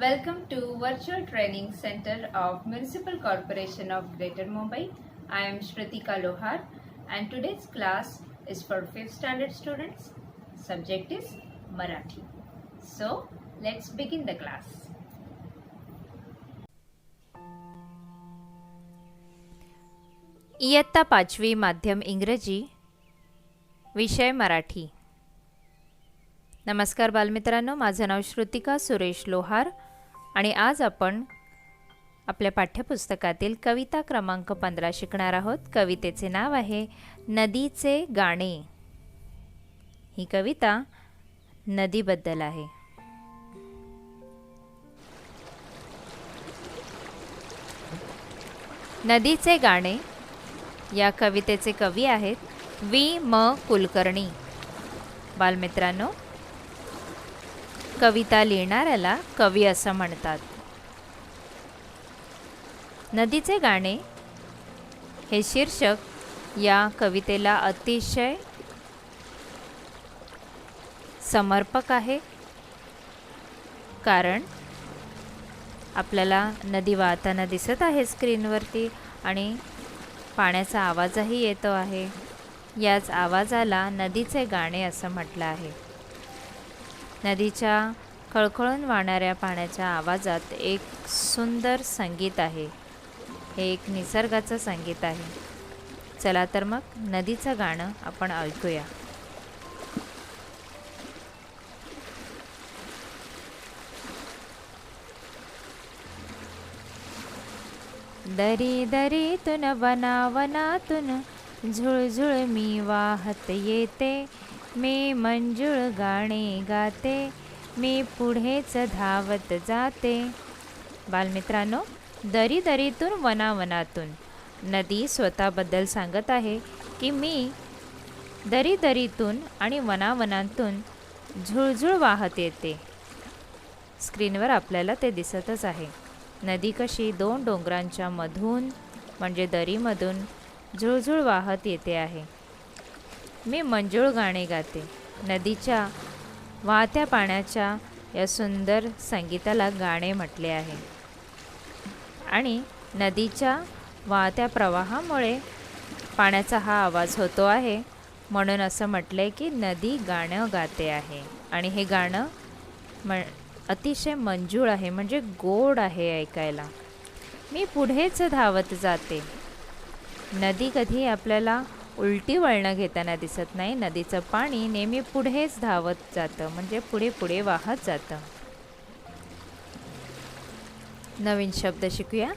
Welcome to Virtual Training Center of Municipal Corporation of Greater Mumbai. I am Shrutika Lohar and today's class is for 5th standard students. Subject is Marathi. So, let's begin the class. इयत्ता 5वी माध्यम इंग्रजी विषय मराठी. नमस्कार बालमित्रांनो, माझं नाव श्रुतिका सुरेश लोहार आणि आज आपण आपल्या पाठ्यपुस्तकातील कविता क्रमांक 15 शिकणार आहोत. कवितेचे नाव आहे नदीचे गाणे. ही कविता नदीबद्दल आहे. नदीचे गाणे या कवितेचे कवी आहेत V.म. कुलकर्णी. बालमित्रांनो, कविता लिहिणाऱ्याला कवी असं म्हणतात. नदीचे गाणे हे शीर्षक या कवितेला अतिशय समर्पक आहे, कारण आपल्याला नदी वाहताना दिसत आहे स्क्रीनवरती आणि पाण्याचा आवाजही येतो आहे. याच आवाजाला नदीचे गाणे असं म्हटलं आहे. नदीच्या खळखळून वाहणाऱ्या पाण्याच्या आवाजात एक सुंदर संगीत आहे. हे एक निसर्गाचं संगीत आहे. चला तर मग नदीचं गाणं आपण ऐकूया. दरी दरीतून वनावनातून झुळझुळ मी वाहत येते, मी मंजुळ गाणे गाते, मी पुढेच धावत जाते. बालमित्रांनो, दरी दरीतून वनावनातून नदी स्वतःबद्दल सांगत आहे की मी दरी दरीतून आणि वनावनातून झुळझुळ वाहत येते. स्क्रीनवर आपल्याला ते दिसतच आहे. नदी कशी दोन डोंगरांच्या मधून म्हणजे दरीमधून झुळझुळ वाहत येते आहे. मी मंजुळ गाणे गाते. नदीच्या वाहत्या पाण्याच्या या सुंदर संगीताला गाणे म्हटले आहे. आणि नदीच्या वाहत्या प्रवाहामुळे पाण्याचा हा आवाज होतो आहे, म्हणून असं म्हटले की नदी गाणं गाते आहे. आणि हे गाणं अतिशय मंजूळ आहे, म्हणजे गोड आहे ऐकायला. मी पुढेच धावत जाते. नदी कधी आपल्याला उलटी वळणं घेताना दिसत नाही. नदीचं पाणी नेहमी पुढेच धावत जातं, म्हणजे पुढे पुढे वाहत जातं. नवीन शब्द शिकूया.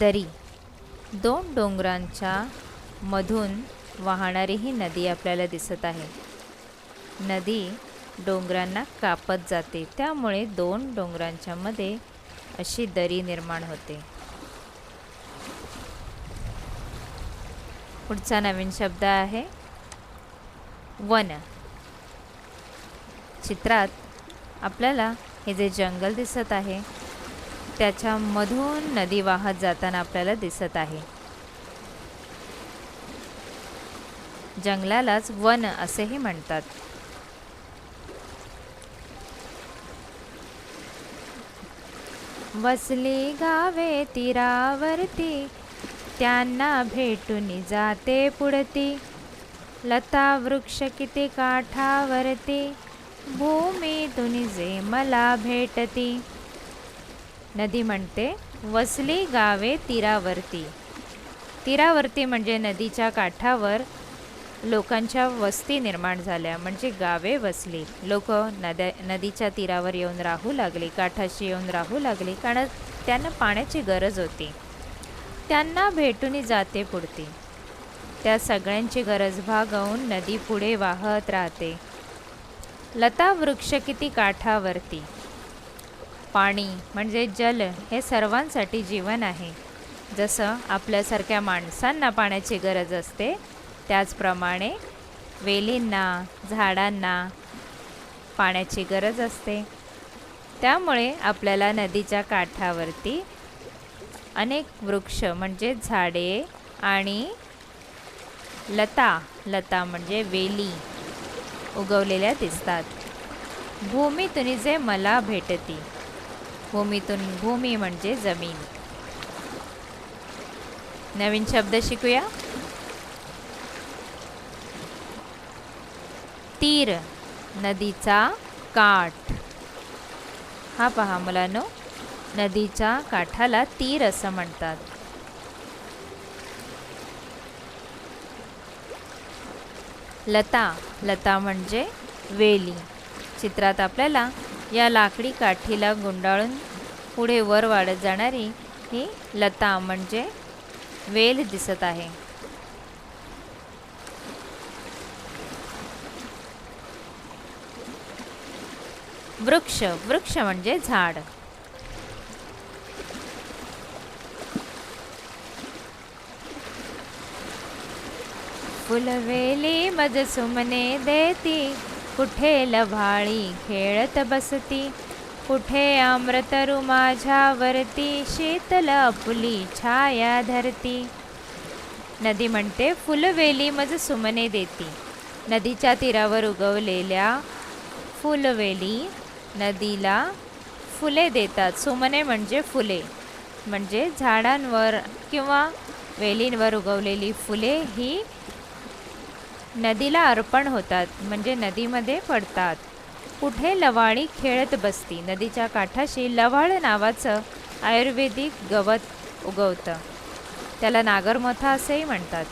दरी. दोन डोंगरांच्या मधून वाहणारी ही नदी आपल्याला दिसत आहे. नदी डोंगरांना कापत जाते, त्यामुळे दोन डोंगरांच्या मध्ये अशी दरी निर्माण होते. पुढचा नवीन शब्द आहे वन. चित्रात आपल्याला हे जे जंगल दिसत आहे त्याच्यामधून नदी वाहत जाताना आपल्याला दिसत आहे. जंगलालाच वन असेही म्हणतात. वसली गावे तीरावरती, त्यांना भेटून जाते पुढती, लता वृक्ष किती काठावरती, भूमीतून जे मला भेटती. नदी म्हणते वसली गावे तीरावरती. तीरावरती म्हणजे नदीच्या काठावर लोकांच्या वस्ती निर्माण झाल्या, म्हणजे गावे वसली. लोक नदीच्या तीरावर येऊन राहू लागले, काठाशी येऊन राहू लागले, कारण त्यांना पाण्याची गरज होती. त्यांना भेटून जाते पुढती. त्या सगळ्यांची गरज भागवून नदी पुढे वाहत राहते. लता वृक्ष किती काठावरती. पाणी म्हणजे जल हे सर्वांसाठी जीवन आहे. जसं आपल्यासारख्या माणसांना पाण्याची गरज असते, त्याचप्रमाणे वेलींना, झाडांना पाण्याची गरज असते. त्यामुळे आपल्याला नदीच्या काठावरती अनेक वृक्ष म्हणजे झाडे आणि लता म्हणजे वेली उगवलेल्या दिसतात. भूमीतून जे मला भेटती. भूमीतून भूमी म्हणजे जमीन. नवीन शब्द शिकूया. तीर, नदीचा काठ. हा पहा मुलांनो, नदीच्या काठाला तीर असं म्हणतात. लता, लता म्हणजे वेली. चित्रात आपल्याला या लाकडी काठीला गुंडाळून पुढे वर वाढत जाणारी ही लता म्हणजे वेल दिसत आहे. वृक्ष, वृक्ष म्हणजे झाड. फुलवेली मज सुमने देती, कुठे लव्हाळी खेळत बसती. कुठे अमृतरू माझ्यावरती, शीतल आपुली छाया धरती. नदी म्हणते फुलवेली मज सुमने देती. नदीच्या तीरावर उगवलेल्या फुलवेली नदीला फुले देतात. सुमने म्हणजे फुले, म्हणजे झाडांवर किंवा वेलींवर उगवलेली फुले ही नदीला अर्पण होतात, म्हणजे नदीमध्ये पडतात. कुठे लवाळी खेळत बसती. नदीच्या काठाशी लवाळ नावाचं आयुर्वेदिक गवत उगवतं, त्याला नागरमोथा असेही म्हणतात.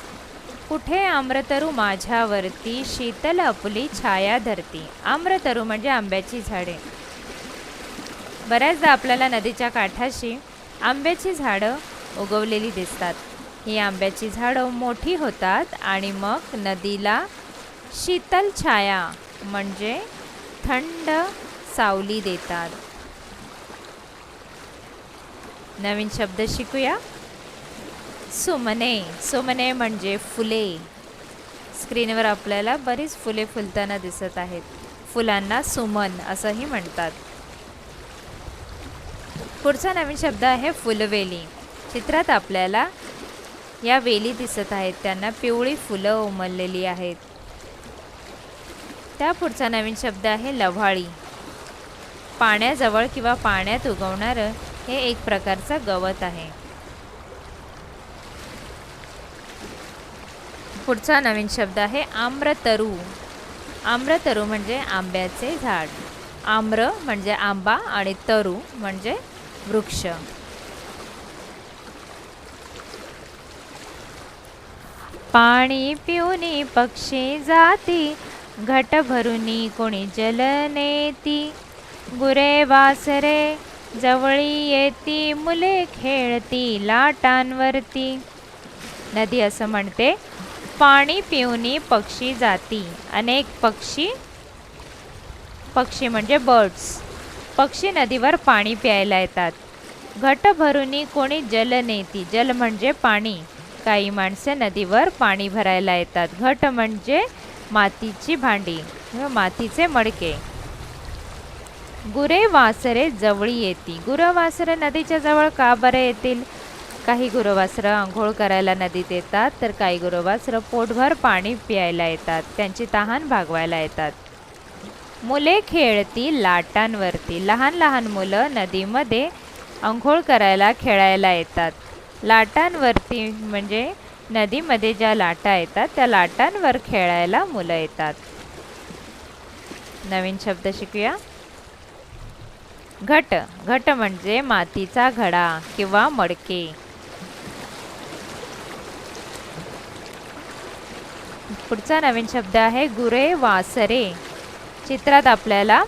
कुठे आम्रतरू माझ्यावरती, शीतल आपुली छाया धरती. आम्रतरू म्हणजे आंब्याची झाडे. बऱ्याचदा आपल्याला नदीच्या काठाशी आंब्याची झाडं उगवलेली दिसतात. ही आंब्याची झाडं मोठी होतात आणि मग नदीला शीतल छाया म्हणजे थंड सावली देतात. नवीन शब्द शिकूया. सुमने, सुमने म्हणजे फुले. स्क्रीनवर आपल्याला बरीच फुले फुलताना दिसत आहेत. फुलांना सुमन असंही म्हणतात. पुढचा नवीन शब्द आहे फुलवेली. चित्रात आपल्याला या वेली दिसत आहेत, त्यांना पिवळी फुलं उमललेली आहेत. त्या पुढचा नवीन शब्द आहे लव्हाळी. पाण्याजवळ किंवा पाण्यात उगवणारं हे एक प्रकारचं गवत आहे. पुढचा नवीन शब्द आहे आम्रतरू. आम्रतरू म्हणजे आंब्याचे झाड. आम्र म्हणजे आंबा आणि तरू म्हणजे वृक्ष. पाणी पिऊनी पक्षी जाती, घट भरुनी कोणी जल नेती. गुरे वासरे जवळी येती, मुले खेळती लाटांवरती. नदी असं म्हणते पाणी पिऊनी पक्षी जाती. अनेक पक्षी, पक्षी म्हणजे बर्ड्स, पक्षी नदीवर पाणी प्यायला येतात. घट भरुनी कोणी जल नेती. जल म्हणजे पाणी. काही माणसे नदीवर पाणी भरायला येतात. घट म्हणजे मातीची भांडी किंवा मातीचे मडके. गुरे वासरे जवळी येती. गुरवासरे नदीच्या जवळ का बरं येतील? काही गुरवासरं आंघोळ करायला नदीत येतात, तर काही गुरवासरं पोटभर पाणी प्यायला येतात, त्यांची तहान भागवायला येतात. मुले खेळती लाटांवरती. लहान लहान मुलं नदीमध्ये आंघोळ करायला खेळायला येतात. लाटांवरती म्हणजे नदीमध्ये ज्या लाटा येतात त्या लाटांवर खेळायला मुलं येतात. नवीन शब्द शिकूया. घट. घट म्हणजे मातीचा घडा किंवा मडके. पुढचा नवीन शब्द आहे गुरे वासरे. चित्रात आपल्याला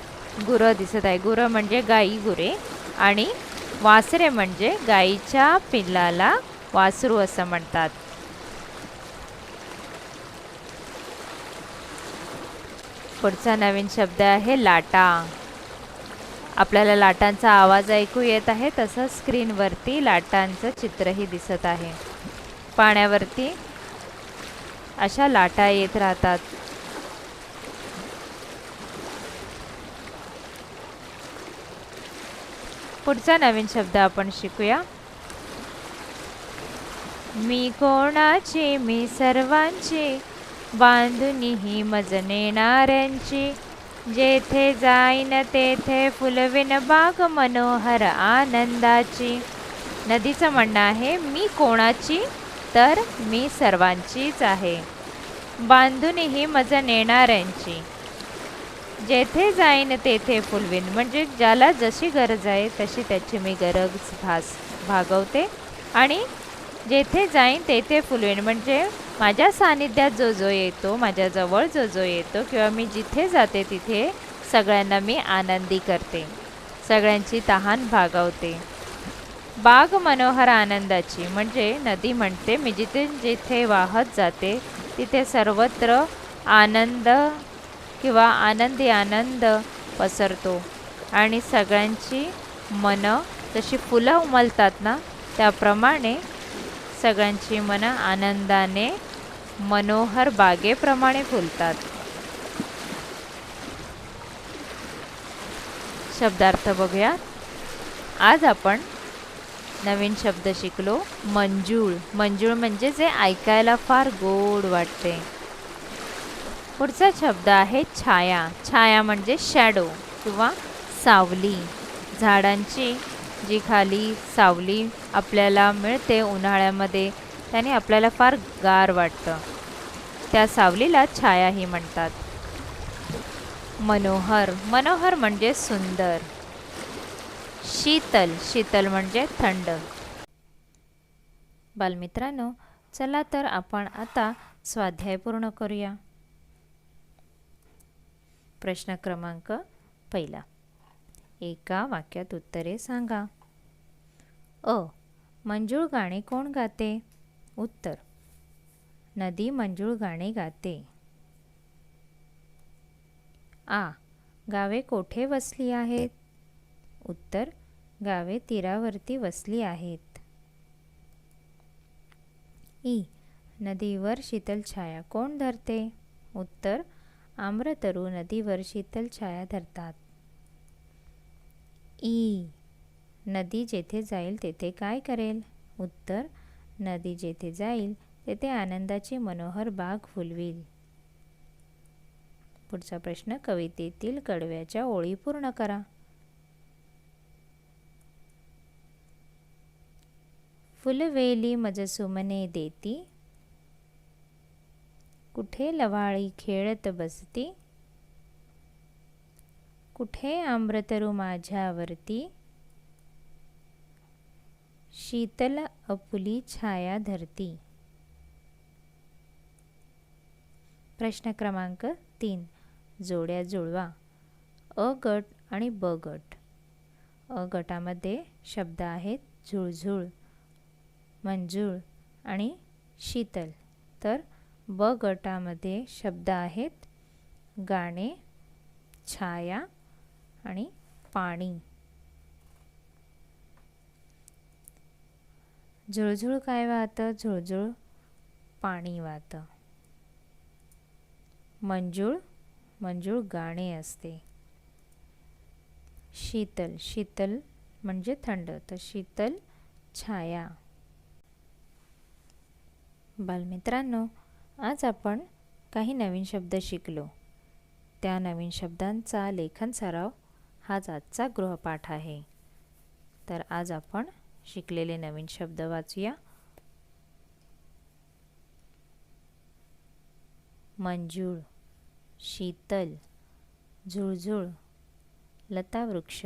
गुरं दिसत आहे. गुरं म्हणजे गाई, गुरे, आणि वासरे म्हणजे गाईच्या पिल्लाला वासरू असं म्हणतात. पुढचा नवीन शब्द आहे लाटा. आपल्याला लाटांचा आवाज ऐकू येत आहे, तसं स्क्रीनवरती लाटांचं चित्रही दिसत आहे. पाण्यावरती अशा लाटा येत राहतात. पुढचा नवीन शब्द आपण शिकूया. मी कोणाची, मी सर्वांची, बांधून ही मज नेणाऱ्यांची. जेथे जाईन तेथे फुलविन बाग मनोहर आनंदाची. नदीचं म्हणणं आहे, मी कोणाची? तर मी सर्वांचीच आहे. बांधून ही मज नेणाऱ्यांची. जेथे जाईन तेथे फुलवीन, म्हणजे ज्याला जशी गरज आहे तशी त्याची मी गरज भागवते. आणि जेथे जाईन तेथे फुलवीन, म्हणजे माझ्या सानिध्यात जो जो येतो, माझ्याजवळ जो जो येतो, किंवा मी जिथे जाते तिथे सगळ्यांना मी आनंदी करते, सगळ्यांची तहान भागवते. बाग मनोहर आनंदाची, म्हणजे नदी म्हणते मी जिथे जिथे वाहत जाते तिथे सर्वत्र आनंद किंवा आनंदी आनंद पसरतो. आणि सगळ्यांची मनं जशी फुलं उमलतात ना, त्याप्रमाणे सगळ्यांची मनं आनंदाने मनोहर बागेप्रमाणे फुलतात. शब्दार्थ बघूया. आज आपण नवीन शब्द शिकलो. मंजूळ. मंजूळ म्हणजे जे ऐकायला फार गोड वाटते. पुढचा शब्द आहे छाया. छाया म्हणजे शॅडो किंवा सावली. झाडांची जी खाली सावली आपल्याला मिळते उन्हाळ्यामध्ये, त्याने आपल्याला फार गार वाटतं. त्या सावलीला छायाही म्हणतात. मनोहर. मनोहर म्हणजे सुंदर. शीतल. शीतल म्हणजे थंड. बालमित्रांनो, चला तर आपण आता स्वाध्याय पूर्ण करूया. प्रश्न क्रमांक 1. एका वाक्यात उत्तरे सांगा. अ. मंजूळ गाणे कोण गाते? उत्तर. नदी मंजूळ गाणे गाते. आ. गावे कोठे वसली आहेत? उत्तर. गावे तीरावरती वसली आहेत. ई. नदीवर शीतल छाया कोण धरते? उत्तर. आम्रतरू नदीवर शीतल छाया धरतात. ई. नदी जेथे जाईल तेथे काय करेल? उत्तर. नदी जेथे जाईल तेथे आनंदाची मनोहर बाग फुलवील. पुढचा प्रश्न. कवितेतील कडव्याच्या ओळी पूर्ण करा. फुलवेली मज सुमने देती, कुठे लवाळी खेळत बसती, कुठे आम्रतरू माझ्यावरती, शीतल अपुली छाया धरती. प्रश्न क्रमांक 3. जोड्या जुळवा. अ गट आणि ब गट. अ गटामध्ये शब्द आहेत झुळझुळ, मंजूळ आणि शीतल. तर ब गटामध्ये शब्द आहेत गाणे, छाया आणि पाणी. झुळझुळ काय वाहतं? झुळझुळ पाणी वाहतं. मंजूळ. मंजूळ गाणे असते. शीतल. शीतल म्हणजे थंड, तर शीतल छाया. बालमित्रांनो, आज आपण काही नवीन शब्द शिकलो. त्या नवीन शब्दांचा लेखन सराव हाच आजचा गृहपाठ आहे. तर आज आपण शिकलेले नवीन शब्द वाचूया. मंजूळ, शीतल, झुळझुळ, लतावृक्ष,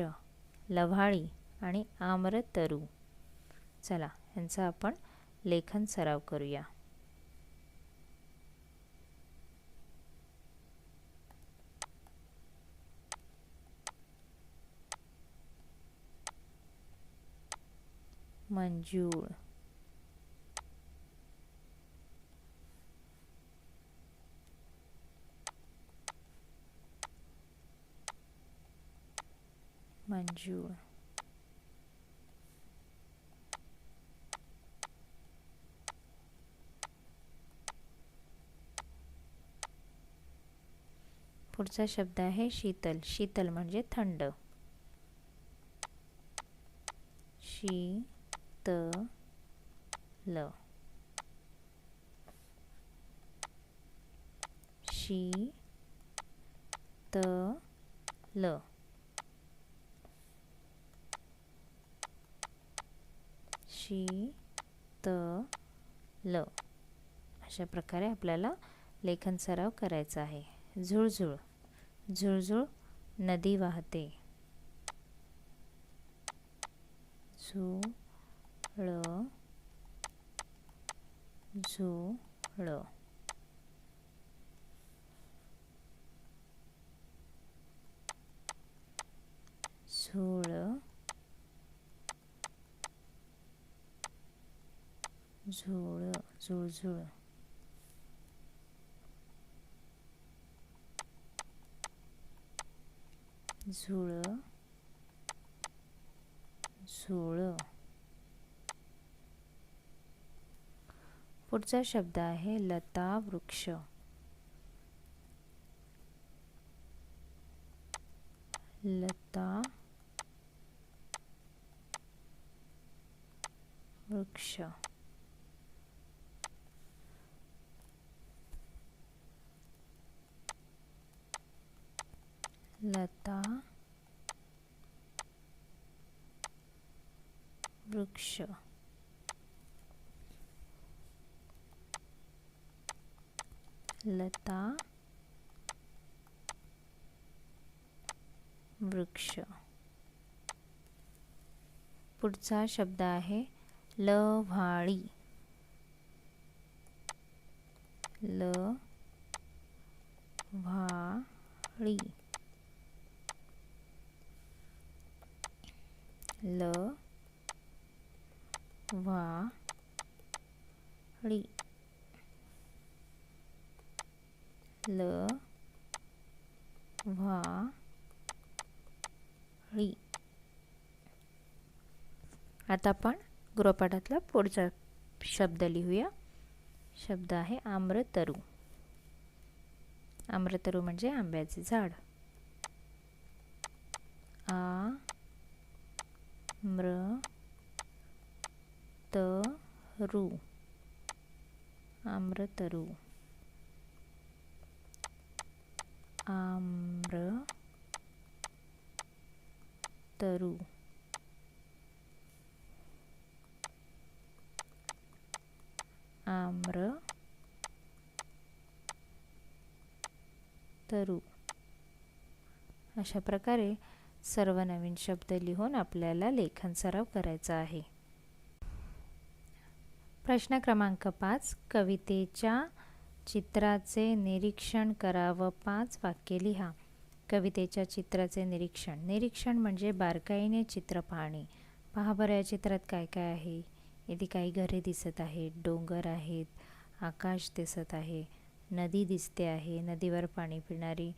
लव्हाळी आणि आम्रतरू. चला, यांचा आपण लेखन सराव करूया. मंजूळ, मंजूळ, पुढचा शब्द आहे शीतल. शीतल म्हणजे थंड. शीतल, शीतल, ल. शीतल. अशा प्रकारे आपल्याला लेखन सराव करायचा आहे. झुळझुळ. झुळझुळ नदी वाहते. झुळ झुळ. झुळ झुळ झुळझुळ. झुळ झुळ. पुढचा शब्द आहे लता वृक्ष. लता वृक्ष. लता वृक्ष. लता वृक्ष. पुढचा शब्द आहे लव्हाळी. लव्हाळी. लव्हाळी. लव्हाळी. आता आपण गृहपाठातला पुढचा शब्द लिहूया. शब्द आहे आम्रतरू. आम्रतरू म्हणजे आंब्याचे झाड. आम्रतरू. आम्रतरू. आम्रतरू. आम्रतरू. अशा प्रकारे सर्व नवीन शब्द लिहून आपल्याला लेखन सराव करायचा आहे. प्रश्न क्रमांक 5. कवितेच्या चित्राचे निरीक्षण करा व 5 वाक्ये लिहा. कवितेच्या चित्राचे निरीक्षण. निरीक्षण म्हणजे बारकाईने चित्र पाहणे. पहा बरं या चित्रात काय काय आहे. इथे काही घरे दिसत आहेत, डोंगर आहेत, आकाश दिसत आहे, नदी दिसते आहे, नदीवर पाणी पिणारी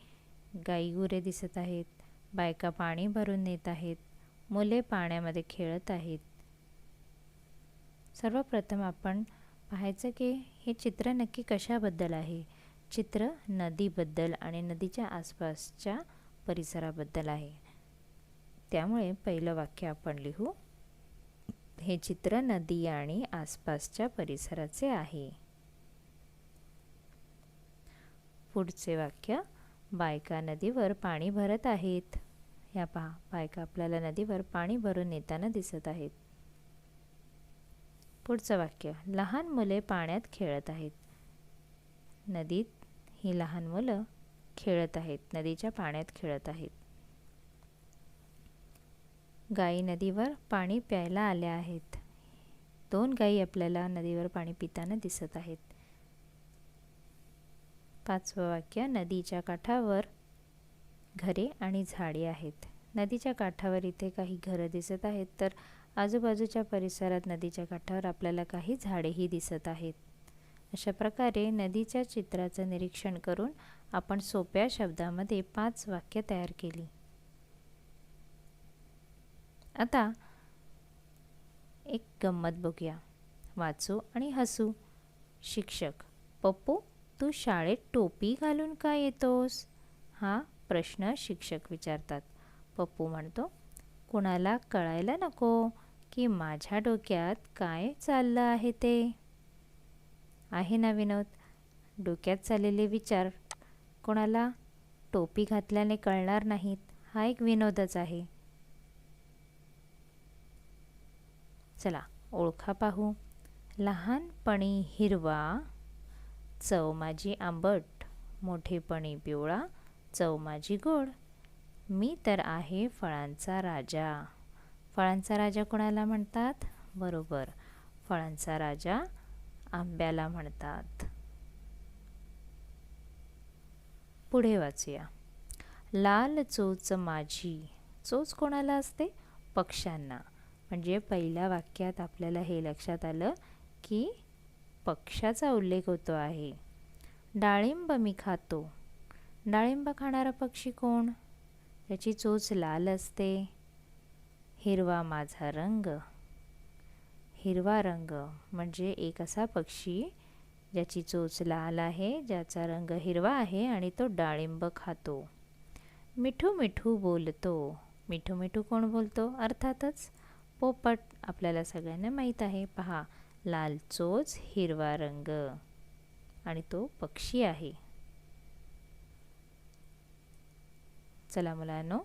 गाईगुरे दिसत आहेत, बायका पाणी भरून नेत आहेत, मुले पाण्यामध्ये खेळत आहेत. सर्वप्रथम आपण पाहायचं की हे चित्र नक्की कशाबद्दल आहे. चित्र नदीबद्दल आणि नदीच्या आसपासच्या परिसराबद्दल आहे. त्यामुळे पहिलं वाक्य आपण लिहू. हे चित्र नदी आणि आसपासच्या परिसराचे आहे. पुढचे वाक्य. बायका नदीवर पाणी भरत आहेत. या पहा, बायका आपल्याला नदीवर पाणी भरून नेताना दिसत आहेत. पुढचं वाक्य. लहान मुले पाण्यात खेळत आहेत. नदीत ही लहान मुलं खेळत आहेत, नदीच्या पाण्यात खेळत आहेत. गायी नदीवर पाणी प्यायला आल्या आहेत. 2 गायी आपल्याला नदीवर पाणी पिताना दिसत आहेत. 5वं वाक्य. नदीच्या काठावर घरे आणि झाडे आहेत. नदीच्या काठावर इथे काही घरं दिसत आहेत, तर आजूबाजूच्या परिसरात नदीच्या काठावर आपल्याला काही झाडेही दिसत आहेत. अशा प्रकारे नदीच्या चित्राचं निरीक्षण करून आपण सोप्या शब्दामध्ये 5 वाक्य तयार केली. आता एक गंमत बघूया. वाचू आणि हसू. शिक्षक. पप्पू, तू शाळेत टोपी घालून का येतोस? हा प्रश्न शिक्षक विचारतात. पप्पू म्हणतो, कुणाला कळायला नको की माझ्या डोक्यात काय चाललं आहे ते. आहे ना विनोद. डोक्यात चाललेले विचार कोणाला टोपी घातल्याने कळणार नाहीत. हा एक विनोदच आहे. चला ओळखा पाहू. लहानपणी हिरवा, चव माझी आंबट, मोठेपणी पिवळा, चव माझी गोड. मी तर आहे फळांचा राजा. फळांचा राजा कोणाला म्हणतात? बरोबर, फळांचा राजा आंब्याला म्हणतात. पुढे वाचूया. लाल चोच माझी. चोच कोणाला असते? पक्ष्यांना. म्हणजे पहिल्या वाक्यात आपल्याला हे लक्षात आलं की पक्ष्याचा उल्लेख होतो आहे. डाळिंब मी खातो. डाळिंब खाणारा पक्षी कोण? त्याची चोच लाल असते. हिरवा माझा रंग. हिरवा रंग म्हणजे एक असा पक्षी ज्याची चोच लाल आहे, ज्याचा रंग हिरवा आहे आणि तो डाळिंब खातो. मिठू मिठू बोलतो. मिठू मिठू कोण बोलतो? अर्थातच पोपट. आपल्याला सगळ्यांना माहीत आहे. पहा, लाल चोच, हिरवा रंग आणि तो पक्षी आहे. चला मुलांनो,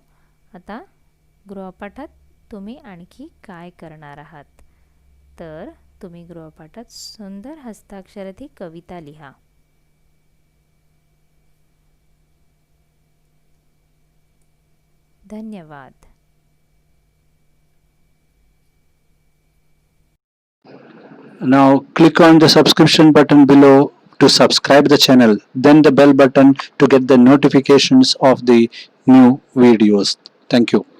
आता गृहपाठात तुम्ही आणखी काय करणार आहात? तर तुम्ही गृहपाठात सुंदर हस्ताक्षरात ही कविता लिहा. धन्यवाद. Now click on the subscription button below to subscribe the channel, then the bell button to get the notifications of the new videos. Thank you.